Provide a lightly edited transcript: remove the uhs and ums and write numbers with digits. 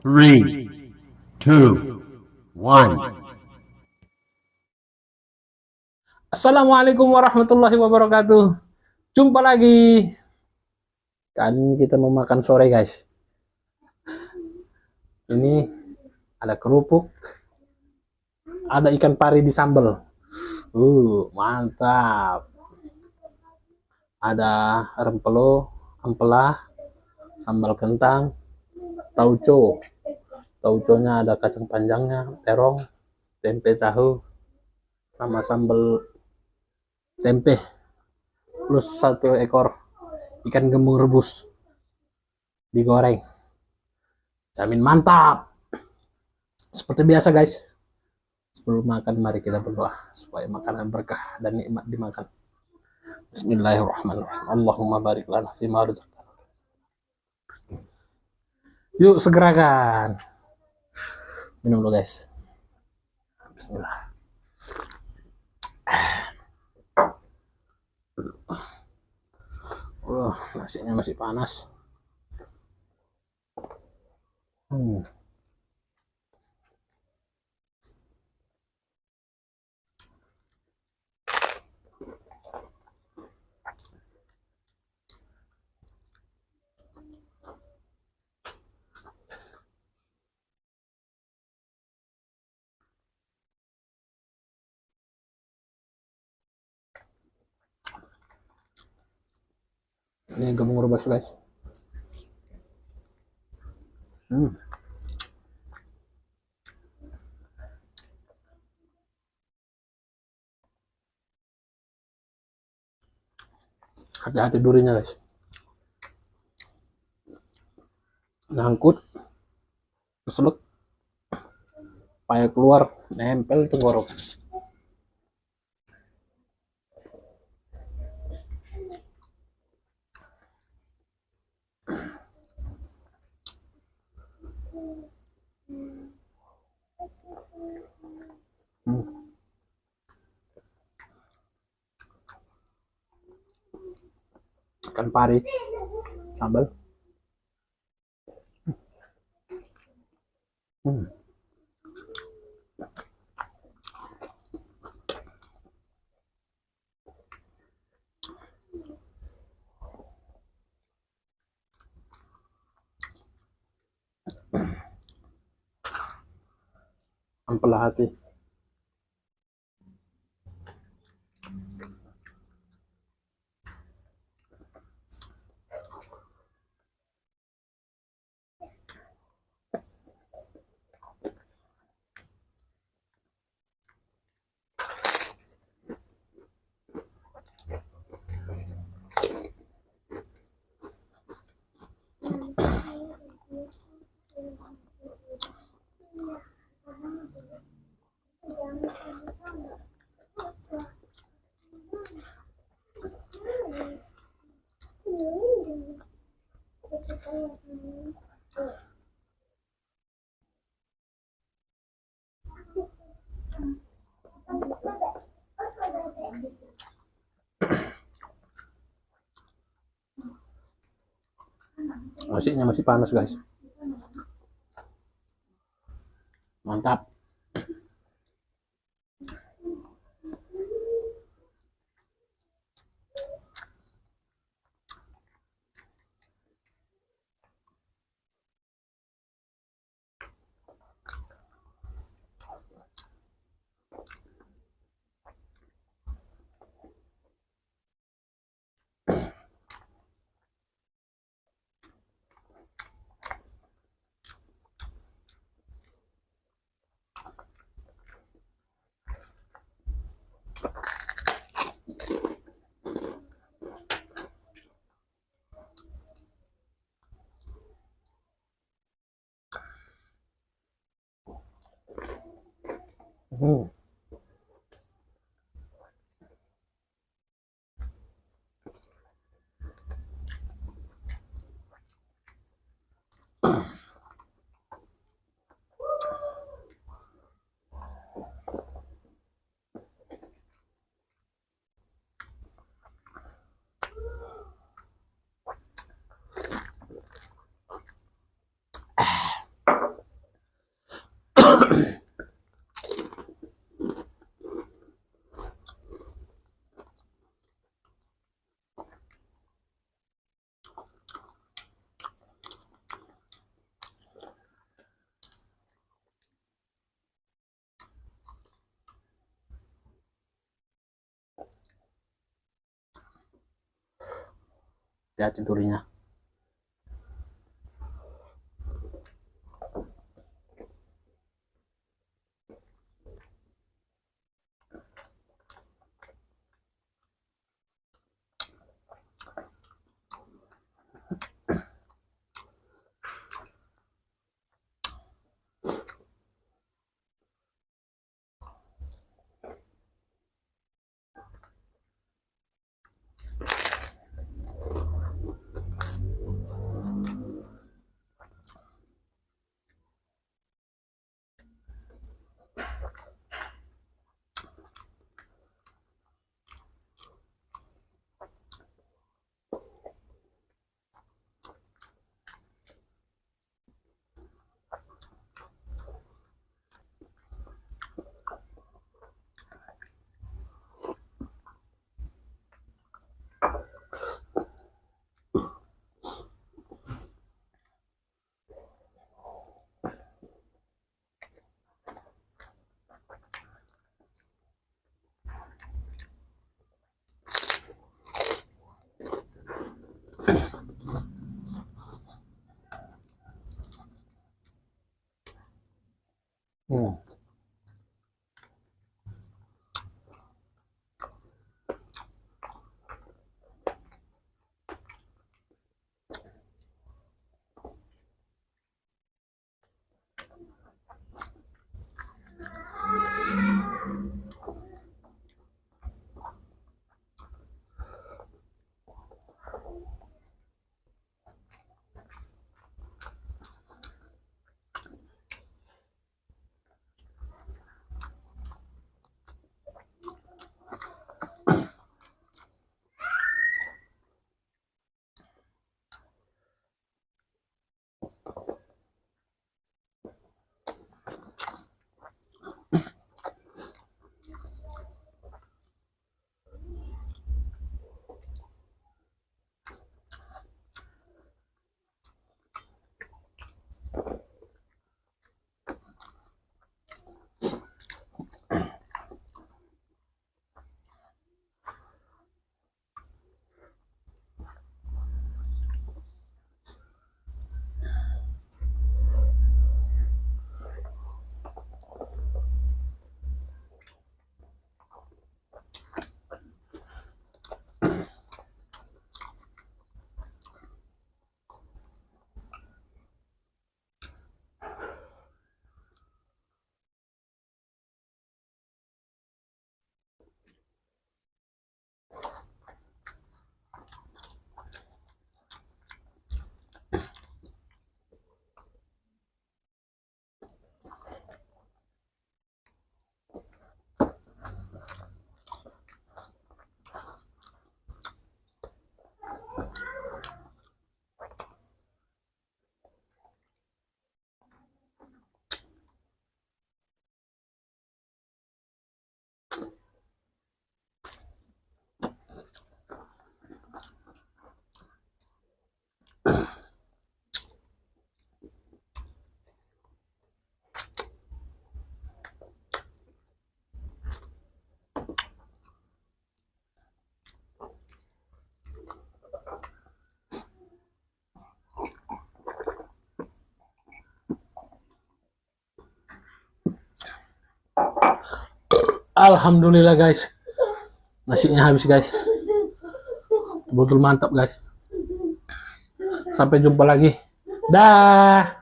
Three, two, one. Assalamualaikum warahmatullahi wabarakatuh. Jumpa lagi. Kali ini kita mau makan sore, guys. Ini ada kerupuk, ada ikan pari di sambal. Mantap. Ada rempelo, ampela, sambal kentang, tauco. Tauconya ada kacang panjangnya, terong, tempe tahu, sama sambal tempe, plus 1 ekor ikan gembung rebus digoreng. Jamin mantap. Seperti biasa, guys. Sebelum makan, mari kita berdoa supaya makanan berkah dan nikmat dimakan. Bismillahirrahmanirrahim. Allahumma barik lana fima razaqtana. Yuk segerakan. Minum dulu, guys. Bismillah. Nasinya masih panas. Ini gembung rebus, guys. Hati-hati durinya, guys. Nyangkut, keselak, payah keluar, nempel di tenggorok. Ikan pari, sambal. Ampela hati. Nasinya masih panas, guys. Mantap. Hati-hati durinya. Hmm. Alhamdulillah guys, nasinya habis guys, betul mantap guys. Sampai jumpa lagi, dah.